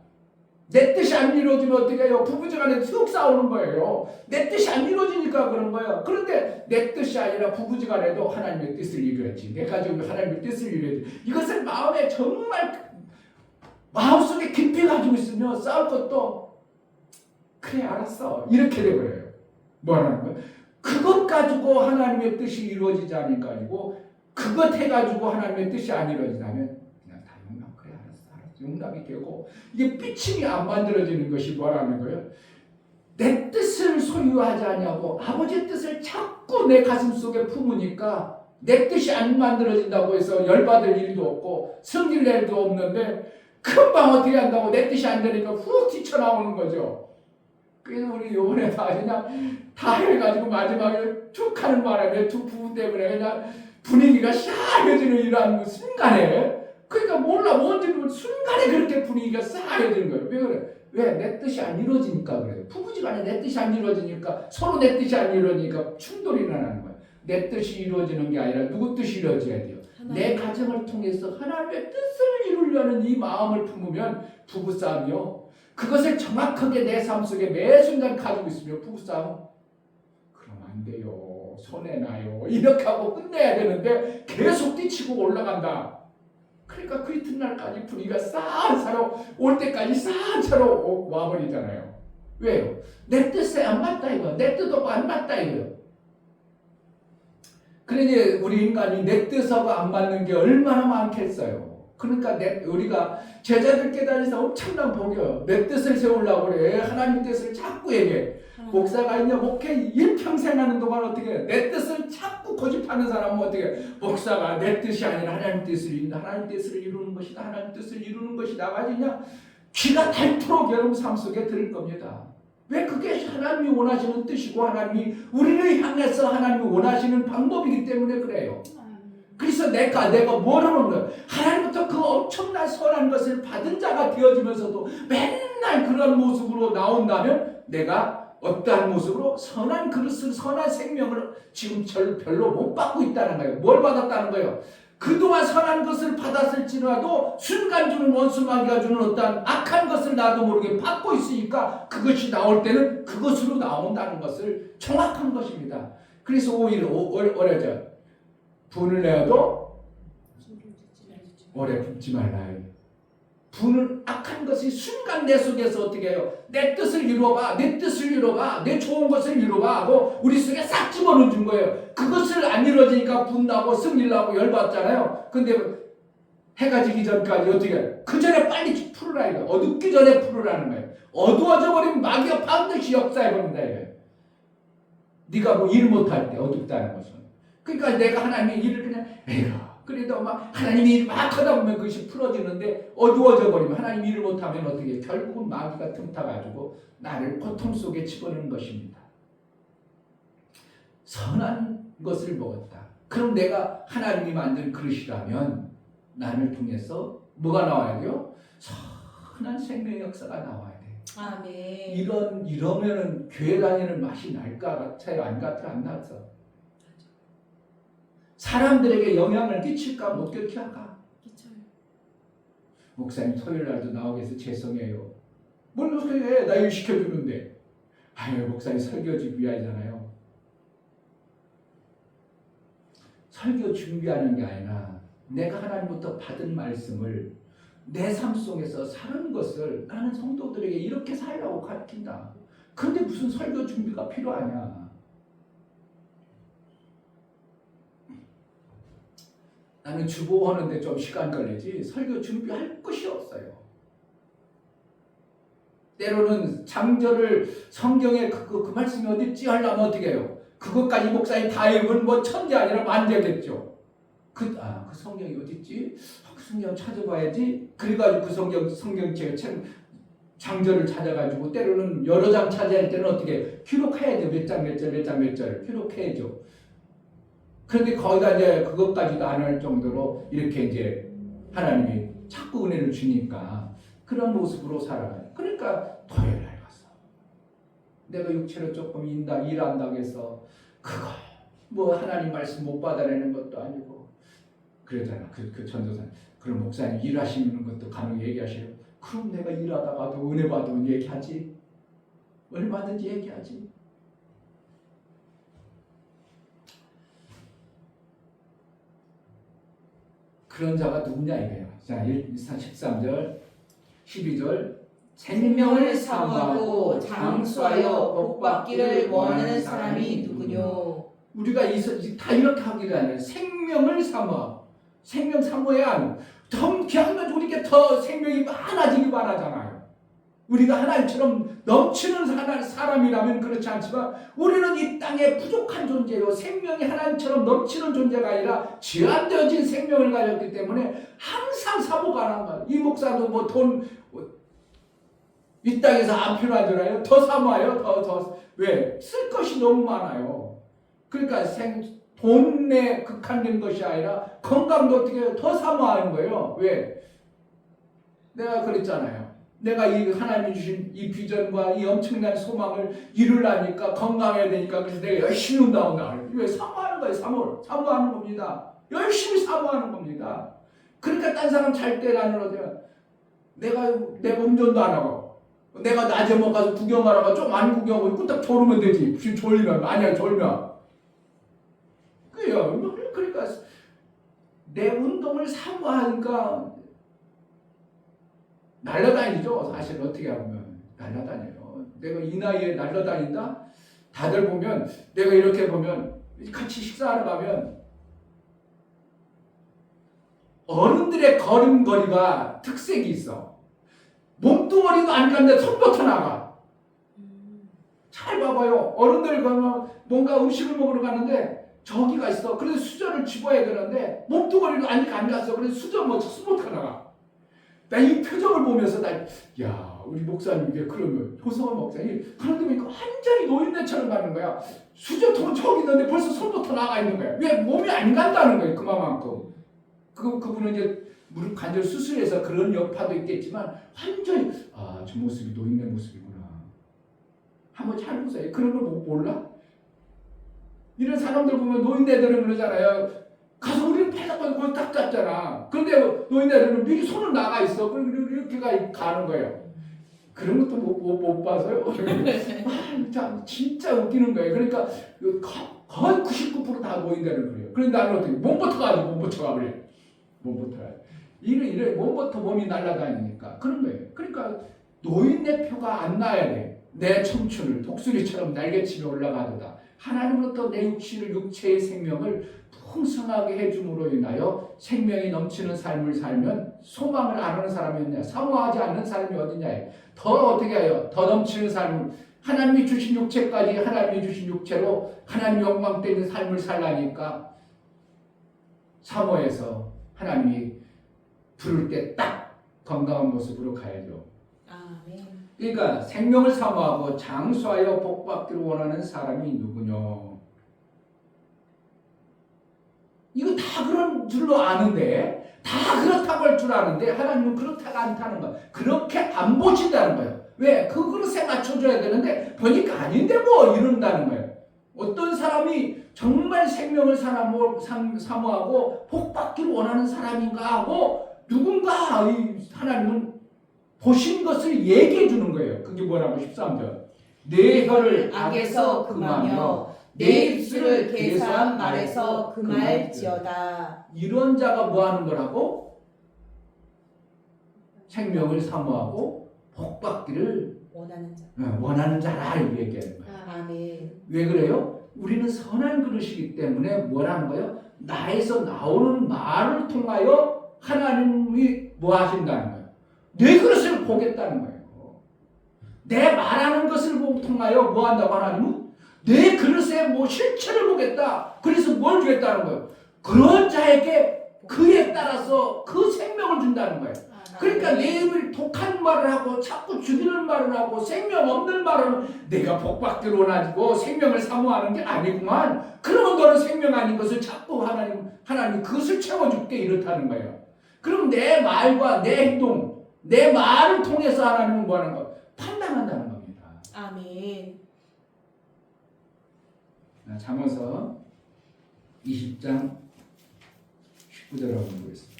내 뜻이 안 이루어지면 어떻게 해요? 부부지간에 쭉 싸우는 거예요. 내 뜻이 안 이루어지니까 그런 거예요. 그런데 내 뜻이 아니라 부부지간에도 하나님의 뜻을 이루어야지. 내 가족이 하나님의 뜻을 이루어야지. 이것을 마음에 정말 마음속에 깊이 가지고 있으면 싸울 것도 그래 알았어 이렇게 돼버려요. 뭐라는 거예요? 그것 가지고 하나님의 뜻이 이루어지지 않으니까 가지고 그것 해가지고 하나님의 뜻이 안 이루어지다면 그냥 다 용납 그래 알았어 용납이 되고 이게 삐침이 안 만들어지는 것이 뭐라는 거예요? 내 뜻을 소유하지 않냐고 아버지의 뜻을 자꾸 내 가슴 속에 품으니까 내 뜻이 안 만들어진다고 해서 열받을 일도 없고 성질 낼 일도 없는데 금방 어떻게 한다고 내 뜻이 안 되니까 훅 튀쳐나오는 거죠. 그래서 우리 요번에 다 그냥 다 해가지고 마지막에 툭 하는 바람에 두 부부 때문에 그냥 분위기가 싸해지는 이러한 순간에 그러니까 몰라 뭔지는 순간에 그렇게 분위기가 싸해지는 거예요. 왜 그래? 왜? 내 뜻이 안 이루어지니까 그래요. 부부지간에 내 뜻이 안 이루어지니까 서로 내 뜻이 안 이루어지니까 충돌이 일어나는 거예요. 내 뜻이 이루어지는 게 아니라 누구 뜻이 이루어져야 돼요. 내 가정을 통해서 하나님의 뜻을 이루려는 이 마음을 품으면 부부싸움이요. 그것을 정확하게 내 삶 속에 매 순간 가지고 있으면 부부싸움 그럼 안 돼요. 손해나요. 이렇게 하고 끝내야 되는데 계속 뛰치고 올라간다. 그러니까 그 이튿날까지 분위기가 싸한 차로 올 때까지 싸한 차로 와버리잖아요. 왜요? 내 뜻에 안 맞다 이거. 내 뜻하고 안 맞다 이거요. 그러니 우리 인간이 내 뜻하고 안 맞는 게 얼마나 많겠어요. 그러니까 우리가 제자들께 다니면서 엄청난 복이요. 내 뜻을 세우려고 그래. 하나님 뜻을 자꾸 얘기해. 목사가 있냐 목회 일평생 하는 동안 어떻게 해? 내 뜻을 자꾸 고집하는 사람은 어떻게 해? 목사가 내 뜻이 아니라 하나님 뜻을 이룬다. 하나님 뜻을 이루는 것이다. 하나님 뜻을 이루는 것이다. 가지냐 귀가 닳도록 여러분 삶 속에 들을 겁니다. 왜 그게 하나님이 원하시는 뜻이고 하나님이 우리를 향해서 하나님이 원하시는 방법이기 때문에 그래요. 그래서 내가 뭐라는 거예요? 하나님부터 그 엄청난 선한 것을 받은 자가 되어지면서도 맨날 그런 모습으로 나온다면 내가 어떠한 모습으로 선한 그릇을 선한 생명을 지금 별로 못 받고 있다는 거예요. 뭘 받았다는 거예요? 그동안 선한 것을 받았을지라도 순간 주는 원수마귀가 주는 어떠한 악한 것을 나도 모르게 받고 있으니까 그것이 나올 때는 그것으로 나온다는 것을 정확한 것입니다. 그래서 오히려 오래죠. 분을 내어도 오래 품지 말라. 분은 악한 것이 순간 내 속에서 어떻게 해요? 내 뜻을 이루어봐. 내 뜻을 이루어봐. 내 좋은 것을 이루어봐 하고 우리 속에 싹 집어넣어준 거예요. 그것을 안 이루어지니까 분나고 승질나고 열받잖아요. 근데 해가 지기 전까지 어떻게 해요? 그 전에 빨리 풀으라 이거. 어둡기 전에 풀으라는 거예요. 어두워져 버리면 마귀가 반드시 역사해버린다 이거예요. 네가 뭐 일 못할 때 어둡다는 것은. 그러니까 내가 하나님의 일을 그냥 에휴 그래도 막 하나님이 일을 막 하다 보면 그것이 풀어지는데 어두워져 버리면 하나님 일을 못하면 어떻게 결국은 마귀가 틈타가지고 나를 고통 속에 집어넣는 것입니다. 선한 것을 먹었다. 그럼 내가 하나님이 만든 그릇이라면 나를 통해서 뭐가 나와야 돼요? 선한 생명의 역사가 나와야 돼. 아멘. 이러면은 교회 다니는 맛이 날까 같아요? 안 같아? 안 나서? 사람들에게 영향을 끼칠까 못 끼칠까 할까? 끼쳐요. 목사님 토요일 날도 나오게 해서 죄송해요. 뭘 그렇게 해? 나 일 시켜주는데. 아유 목사님 설교 준비하잖아요. 설교 준비하는 게 아니라 내가 하나님부터 받은 말씀을 내 삶 속에서 사는 것을 나는 성도들에게 이렇게 살라고 가르친다. 그런데 무슨 설교 준비가 필요하냐? 나는 주보하는데 좀 시간 걸리지 설교 준비할 것이 없어요. 때로는 장절을 성경에 그 말씀이 어디 있지 하려면 어떻게 해요? 그것까지 목사님 다 읽으면 뭐 천재 아니라 만재겠죠. 그 성경이 어디 있지? 그 성경 찾아봐야지. 그래가지고 그 성경책 장절을 찾아가지고 때로는 여러 장 찾아야 때는 어떻게 기록해야죠. 몇 장 몇 절 기록해야죠. 그런데 거기다 이제 그것까지도 안 할 정도로 이렇게 이제 하나님이 자꾸 은혜를 주니까 그런 모습으로 살아가요. 그러니까 토요일 날 가서 내가 육체로 조금 일한다고 해서 그거 뭐 하나님 말씀 못 받아내는 것도 아니고 그러잖아. 그 전도사님 그럼 목사님 일하시는 것도 간혹 얘기하시요. 그럼 내가 일하다가도 은혜 받으면 얘기하지. 얼마든지 얘기하지. 그런 자가 누구냐 이거예요. 자, 13절, 12절. 생명을 사모하고 장수하여 복받기를 원하는 사람이 누구뇨? 우리가 다 이렇게 하기도 하네요. 생명을 사모하고, 생명 사모해야 하는, 더 귀한 우리께 더 생명이 많아지기 바라잖아요. 우리가 하나님처럼 넘치는 사람이라면 그렇지 않지만 우리는 이 땅에 부족한 존재요. 생명이 하나님처럼 넘치는 존재가 아니라 제한되어진 생명을 가졌기 때문에 항상 사모가 하는 거예요. 이 목사도 뭐 이 땅에서 안 필요하잖아요. 더 사모해요. 왜? 쓸 것이 너무 많아요. 그러니까 돈에 극한된 것이 아니라 건강도 어떻게 해요? 더 사모하는 거예요. 왜? 내가 그랬잖아요. 내가 이 하나님이 주신 이 비전과 이 엄청난 소망을 이루려니까 건강해야 되니까 그래서 내가 열심히 운동한다. 왜? 사모하는 거예요. 사모하는 겁니다. 열심히 사모하는 겁니다. 그러니까 딴 사람 잘 때 나는 내가 운전도 안 하고 내가 낮에 뭐 가서 구경하라고 좀 안 구경하고 꿀딱 졸으면 되지. 지금 졸리면 만약에 졸면 그래요. 그러니까 내 운동을 사모하니까 날라다니죠. 사실 어떻게 하면 날라다녀요. 내가 이 나이에 날라다닌다? 다들 보면 내가 이렇게 보면 같이 식사하러 가면 어른들의 걸음걸이가 특색이 있어. 몸뚱어리도 안 갔는데 손부터 나가. 잘 봐봐요. 어른들 가면 뭔가 음식을 먹으러 가는데 저기가 있어. 그래서 수저를 집어야 되는데 몸뚱어리도 아직 안 갔어. 그래서 수저 뭐 손부터 나가. 나 이 표정을 보면서 야 우리 목사님 왜 그러면 효성원 목사님 그런데 보니까 완전히 노인네처럼 가는 거야. 수저통 저기 있는데 벌써 손부터 나가 있는 거야. 왜? 몸이 안 간다는 거예요. 그만큼. 그분은 이제 무릎 관절 수술해서 그런 여파도 있겠지만 완전히 저 모습이 노인네 모습이구나. 한번 잘 보세요. 그런 걸 몰라? 이런 사람들 보면 노인네들은 그러잖아요. 가서 우리는 패다고 그걸 딱 갔잖아. 그런데 노인네들은 미리 손을 나가 있어. 이렇게 가는 거예요. 그런 것도 못 봐서요. 참 진짜 웃기는 거예요. 그러니까 거의 99%다 노인네를 그래요. 그런데 나는 어떻게 몸부터 가버려. 몸부터 이래 몸부터 몸이 날아다니니까 그런 거예요. 그러니까 노인네 표가 안 나야 돼. 내 청춘을 독수리처럼 날개치며 올라가도다. 하나님으로부터 내 육체의 생명을 풍성하게 해줌으로 인하여 생명이 넘치는 삶을 살면 소망을 안 하는 사람이 어디냐? 사모하지 않는 사람이 어디냐? 더 어떻게 해요? 더 넘치는 삶을 하나님이 주신 육체까지 하나님이 주신 육체로 하나님 영광 되는 삶을 살라니까 사모해서 하나님이 부를 때 딱 건강한 모습으로 가야죠. 아멘. 그러니까 생명을 사모하고 장수하여 복받기를 원하는 사람이 누구뇨? 이거 다 그런 줄로 아는데 다 그렇다고 할 줄 아는데 하나님은 그렇다가 않다는 거야. 그렇게 안 보신다는 거예요. 왜? 그 그릇에 맞춰줘야 되는데 보니까 아닌데 뭐 이런다는 거예요. 어떤 사람이 정말 생명을 사모하고 복받기를 원하는 사람인가 하고 누군가 하나님은 보신 것을 얘기해 주는 거예요. 그게 뭐라고 13절. 내 혀를 악에서 금하며 내 입술을 괴사한 말에서 금할지어다. 이런 자가 뭐 하는 거라고? 생명을 사모하고 복받기를 원하는 자라 이렇게 얘기하는 거예요. 아멘. 왜 그래요? 우리는 선한 그릇이기 때문에 뭐라는 거예요? 나에서 나오는 말을 통하여 하나님이 뭐 하신다는 거예요? 내 그릇을 보겠다는 거예요. 내 말하는 것을 통하여 뭐 한다고 하나님은? 내 그릇에 뭐 실체를 보겠다. 그래서 뭘 주겠다는 거예요? 그런 자에게 그에 따라서 그 생명을 준다는 거예요. 그러니까 내 입을 독한 말을 하고 자꾸 죽이는 말을 하고 생명 없는 말을 내가 복받기를 원하고 생명을 사모하는 게 아니구만. 그러면 너는 생명 아닌 것을 자꾸 하나님 그것을 채워줄게 이렇다는 거예요. 그럼 내 말과 내 행동, 내 말을 통해서 하나님은 뭐하는 거예요? 판단한다는 겁니다. 아멘. 잠언서 20장 19절을 한번 보겠습니다.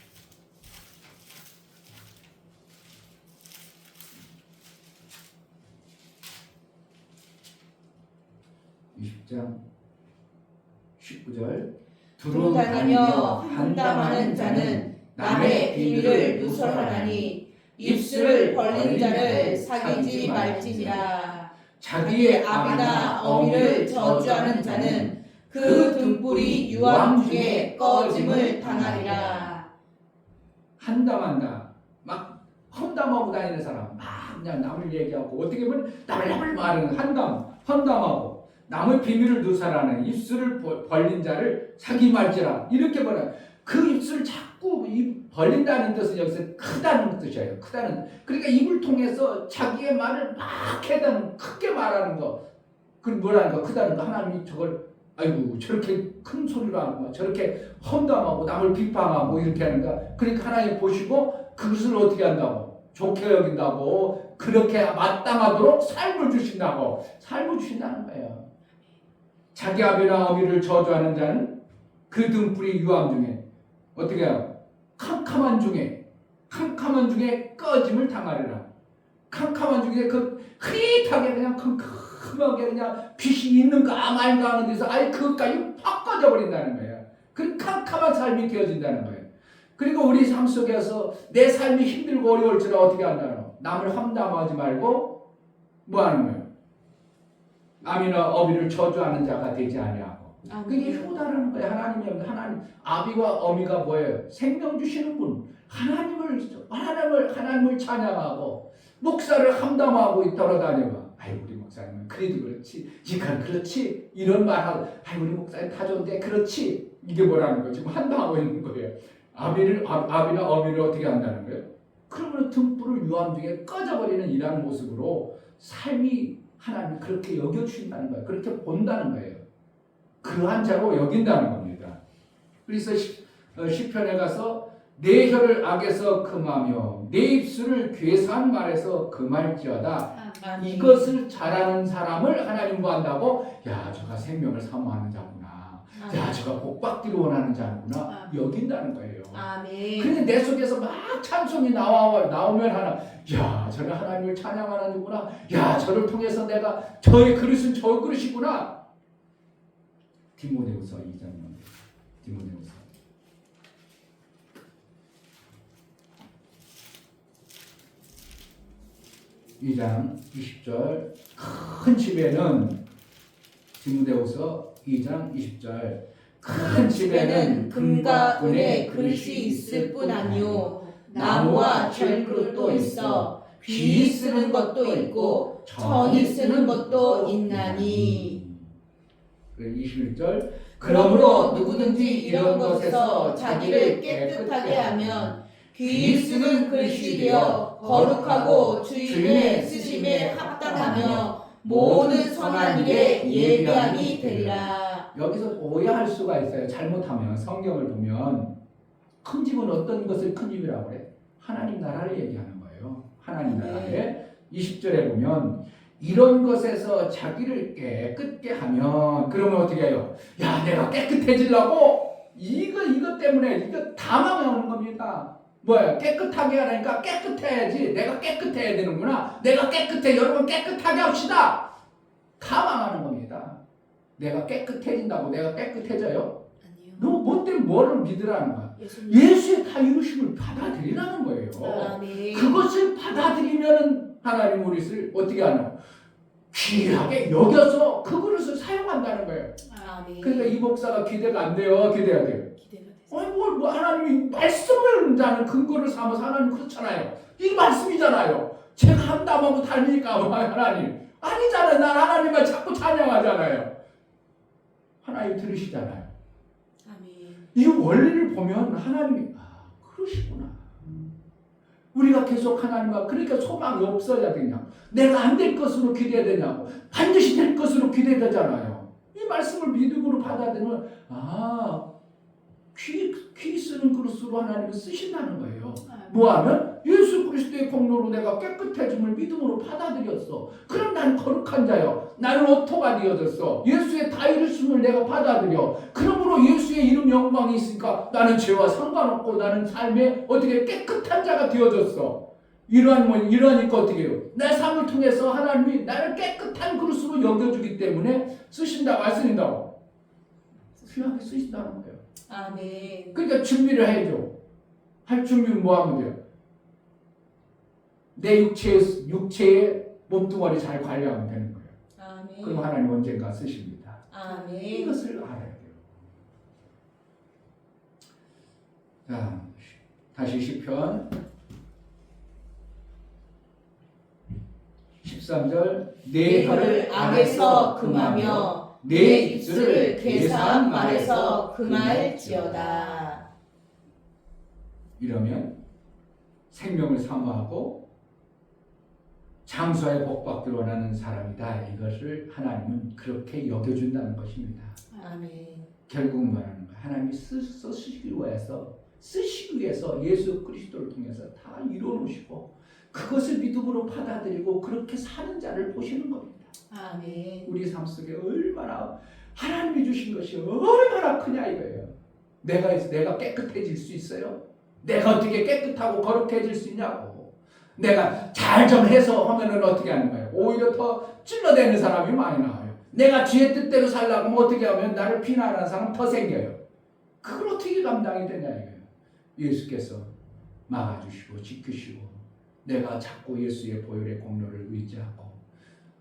20장 19절 두루 다니며 한담하는 자는 남의 비밀을 누설하나니 입술을 벌린 자를 사귀지 말지니라. 자기의 아비나 어미를 저주하는 자는 그 등불이 유황 중에 꺼짐을 당하리라. 한담한다. 막 험담하고 다니는 사람, 막 그냥 남을 얘기하고 어떻게 보면 남을 말하는 험담하고 남의 비밀을 누설하는 입술을 벌린 자를 사귀 말지라. 이렇게 보면 그 입술을 자꾸 벌린다는 뜻은 여기서 크다는 뜻이에요. 크다는. 그러니까 입을 통해서 자기의 말을 막 해다는 크게 말하는 거. 그 뭐라는 거 크다는 거. 하나님이 저걸 아이고 저렇게 큰 소리로 하는 거, 저렇게 험담하고 남을 비방하고 이렇게 하는 거. 그러니까 하나님 보시고 그것을 어떻게 한다고? 좋게 여긴다고, 그렇게 마땅하도록 삶을 주신다는 거예요. 자기 아비나 어미를 저주하는 자는 그 등불이 유황 중에 어떻게 해요? 캄캄한 중에 꺼짐을 당하리라. 캄캄한 중에 그 흐릿하게 그냥 캄캄하게 그냥 빛이 있는가 말인가 하는 데서 아예 그것까지 확 꺼져버린다는 거예요. 그 캄캄한 삶이 되어진다는 거예요. 그리고 우리 삶 속에서 내 삶이 힘들고 어려울지라 어떻게 한다노? 남을 험담하지 말고 뭐 하는 거예요? 아미나 어미를 저주하는 자가 되지 아니하고. 그게 효다라는 거예요. 하나님 아비와 어미가 뭐예요? 생명 주시는 분. 하나님을 찬양하고 목사를 험담하고 돌아다녀봐. 아이 우리 목사님은 그래도 그렇지, 이건 그렇지, 이런 말하고 아이 우리 목사님 다 좋은데 그렇지, 이게 뭐라는 거지? 지금 한담하고 있는 거예요. 아비나 어미를 어떻게 한다는 거예요? 그러면 등불을 유황 중에 꺼져버리는 이러한 모습으로 삶이 하나님이 그렇게 여겨주신다는 거예요. 그렇게 본다는 거예요. 그러한 자로 여긴다는 겁니다. 그래서 시편에 가서 내 혀를 악에서 금하며 내 입술을 괴사한 말에서 금할지어다. 이것을 잘하는 사람을 하나님 보한다고, 야 저가 생명을 사모하는 자구나, 야 저가 복받기를 원하는 자구나 여긴다는 거예요. 아멘. 근데 내 속에서 막 찬송이 나오면 야 저는 하나님을 찬양하는구나, 야 저를 통해서 내가 저의 그릇은 저 그릇이구나. 디모데후서 2장입니다. 디모데후서 2장 20절 큰 집에는 디모데후서 2장 20절 큰 집에는 금과 은의 그릇이 있을 뿐 아니요 나무와 절그릇도 있어 귀 쓰는 것도 있고 천이 쓰는 것도 있나니. 21절 그러므로 누구든지 이런 것에서 자기를 깨끗하게 하면 귀 쓰는 그릇이 되어 거룩하고 주인의 쓰심에 합당하며 모든 선한 일에 예비함이 되리라. 여기서 오해할 수가 있어요. 잘못하면 성경을 보면 큰 집은 어떤 것을 큰 집이라고 그래? 하나님 나라를 얘기하는 거예요. 하나님 나라에 20절에 보면 이런 것에서 자기를 깨끗게 하면, 그러면 어떻게 해요? 야 내가 깨끗해지려고 이것 때문에 이거 다 망하는 겁니다. 뭐야? 깨끗하게 하라니까 깨끗해야지. 내가 깨끗해야 되는구나. 내가 깨끗해. 여러분 깨끗하게 합시다. 다 망하는 겁니다. 내가 깨끗해진다고 내가 깨끗해져요? 아니요. 너 뭐 때문에 뭐를 믿으라는 거야? 예수의 다 이루심을 받아들이라는 거예요. 아멘. 그것을 받아들이면 하나님 우리를 어떻게 하나요? 귀하게 여겨서 그 그릇을 사용한다는 거예요. 아멘. 그러니까 이 목사가 기대가 안 돼요? 기대가 돼요? 기대가 되세요. 아니 뭐 하나님이 말씀을 자는 근거를 삼아서 하나님 그렇잖아요. 이 말씀이잖아요. 제가 한담하고 다니니까 하나님 아니잖아요. 난 하나님만 자꾸 찬양하잖아요. 하나님 들으시잖아요. 아멘. 이 원리를 보면 하나님이 그러시구나. 우리가 계속 하나님과 그러니까 소망이 없어야 되냐? 내가 안 될 것으로 기대되냐고? 반드시 될 것으로 기대되잖아요. 이 말씀을 믿음으로 받아들이면 귀 쓰는 그릇으로 하나님을 쓰신다는 거예요. 뭐하면 예수 그리스도의 공로로 내가 깨끗해짐을 믿음으로 받아들였어. 그럼 난 거룩한 자요. 나는 오토가 되어졌어. 예수의 다 이루심을 내가 받아들여. 그러므로 예수의 이름 영광이 있으니까 나는 죄와 상관없고 나는 삶에 어떻게 깨끗한 자가 되어졌어. 이러하니까 어떻게 해요? 내 삶을 통해서 하나님이 나를 깨끗한 그릇으로 여겨주기 때문에 쓰신다. 쓰신다고 안 쓰신다고? 귀하게 쓰신다는 거예요. 아멘. 그러니까 준비를 해야죠. 할 준비는 뭐 하면 돼요? 내 육체의 몸뚱아리 잘 관리하면 되는 거예요. 아멘. 그럼 하나님 언젠가 쓰십니다. 아멘. 이것을 알아야 돼요. 자, 다시 시편 13절 내 혀를 악에서 금하며 내 입술을 괴사한 말에서 금할지어다. 이러면 생명을 사모하고 장수하여 복받기를 원하는 사람이다. 이것을 하나님은 그렇게 여겨준다는 것입니다. 아멘. 결국은 말하는 거예요. 하나님이 쓰시기 위해서 예수 그리스도를 통해서 다 이루어놓으시고 그것을 믿음으로 받아들이고 그렇게 사는 자를 보시는 겁니다. 아멘. 우리 삶 속에 얼마나 하나님이 주신 것이 얼마나 크냐 이거예요. 내가 깨끗해질 수 있어요? 내가 어떻게 깨끗하고 거룩해질 수 있냐고. 내가 잘 좀 해서 하면은 어떻게 하는 거예요? 오히려 더 찔러대는 사람이 많이 나와요. 내가 주의 뜻대로 살려고 하면 어떻게 하면 나를 비난하는 사람 더 생겨요. 그걸 어떻게 감당이 되냐 이거예요. 예수께서 막아주시고 지키시고 내가 자꾸 예수의 보혈의 공로를 의지하고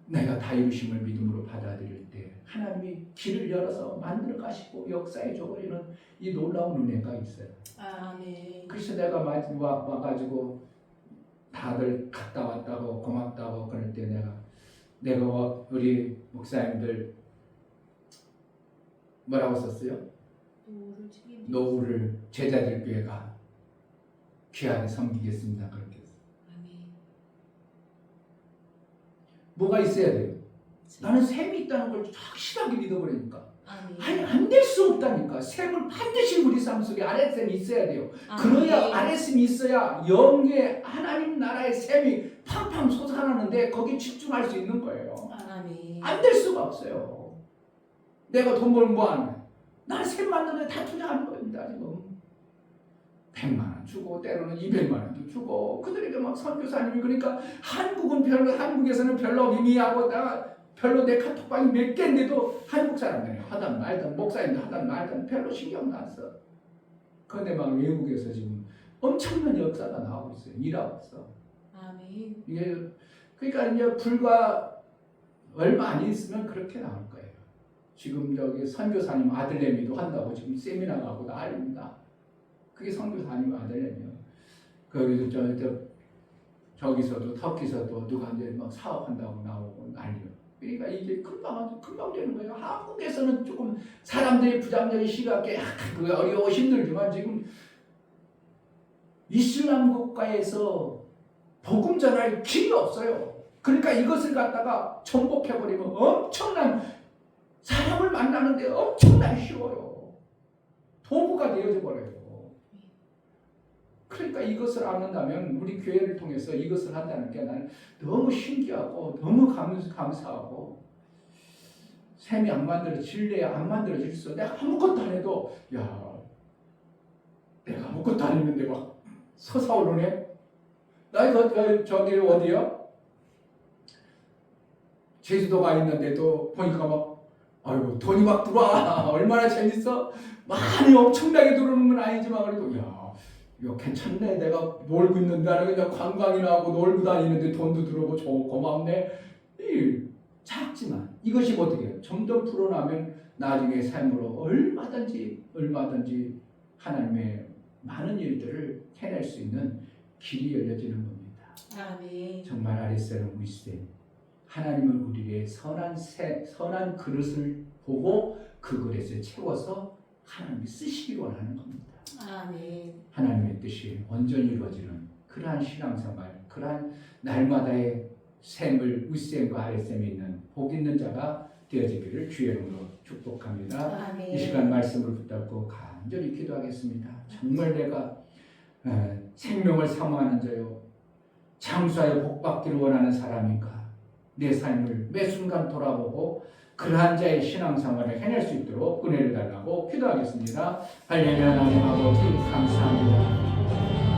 내가 다 이루심을 믿음으로 받아들일 때 하나님이 길을 열어서 만들어 가시고 역사에 줘버리는 이 놀라운 은혜가 있어요. 아멘. 그래서 내가 와가지고 다들 갔다 왔다고 고맙다고 그럴 때 내가 우리 목사님들 뭐라고 썼어요? 노후를 제자들 교회가 귀하게 섬기겠습니다. 그렇게 했어요. 아멘. 뭐가 있어야 돼요? 나는 셈이 있다는 걸 확실하게 믿어버리니까 아멘. 아니 안 될 수 없다니까. 셈을 반드시 우리 삶 속에 아랫셈이 있어야 돼요. 그래야 아랫셈이 있어야 영의 하나님 나라의 셈이 팡팡 솟아나는데 거기에 집중할 수 있는 거예요. 아멘. 안 될 수가 없어요. 내가 돈 벌면 뭐 하는 거야? 나는 셈 맞는데 다 투자하는 겁니다. 지금 100만 원 주고 때로는 200만 원도 주고 그들에게 막 선교사님이 그러니까 한국에서는 별로 미미하고 별로 내 카톡방이 몇 개인데도 한국 사람들이 하단 말단 목사님도 하단 말단 별로 신경도 안 써. 그런데 막 외국에서 지금 엄청난 역사가 나오고 있어요. 일하고 있어. 아멘. 이게 그러니까 이제 불과 얼마 안 있으면 그렇게 나올 거예요. 지금 저기 선교사님 아들내미도 한다고 지금 세미나 가고 난립니다. 그게 선교사님 아들내미요. 거기서 저기서도 터키서도 누가 이제 막 사업한다고 나오고 난리요. 그러니까 이게 금방 되는 거예요. 한국에서는 조금 사람들이 부정적인 시각에 그 어려워 힘들지만 지금 이슬람 국가에서 복음 전할 길이 없어요. 그러니까 이것을 갖다가 정복해버리면 엄청난 사람을 만나는데 엄청나게 쉬워요. 도구가 되어져 버려요. 그러니까 이것을 안한다면 우리 교회를 통해서 이것을 한다는 게 나는 너무 신기하고 너무 감사하고 셈이 안 만들어질래야 안 만들어질 수 있어. 내가 아무것도 안 해도 내가 아무것도 안 했는데 막 솟아오르네. 나 이거 저기 어디야? 제주도가 있는데도 보니까 막 아이고 돈이 막 들어와. 얼마나 재밌어? 많이 엄청나게 들어오는 건 아니지만 그래도 이거 괜찮네. 내가 놀고 있는데 나는 그냥 관광이나 하고 놀고 다니는데 돈도 들어오고 고맙네. 작지만 이것이 어떻게 해요? 점점 풀어나면 나중에 삶으로 얼마든지 하나님의 많은 일들을 해낼 수 있는 길이 열려지는 겁니다. 아멘. 정말 아리셀은 윗셈. 하나님은 우리의 선한 그릇을 보고 그 그릇을 채워서 하나님이 쓰시기 원하는 겁니다. 아멘. 하나님의 뜻이 온전히 이루어지는 그러한 신앙생활, 그러한 날마다의 셈을 윗셈과 아랫셈이 있는 복 있는 자가 되어지기를 주의 이름으로 축복합니다. 아멘. 이 시간 말씀을 붙잡고 간절히 기도하겠습니다. 정말 내가 생명을 사모하는 자요, 장수하여 복받기를 원하는 사람인가? 내 삶을 매 순간 돌아보고 그러한 자의 신앙생활을 해낼 수 있도록 은혜를 달라고 기도하겠습니다. 할렐루야. 하나님 아버지 감사합니다.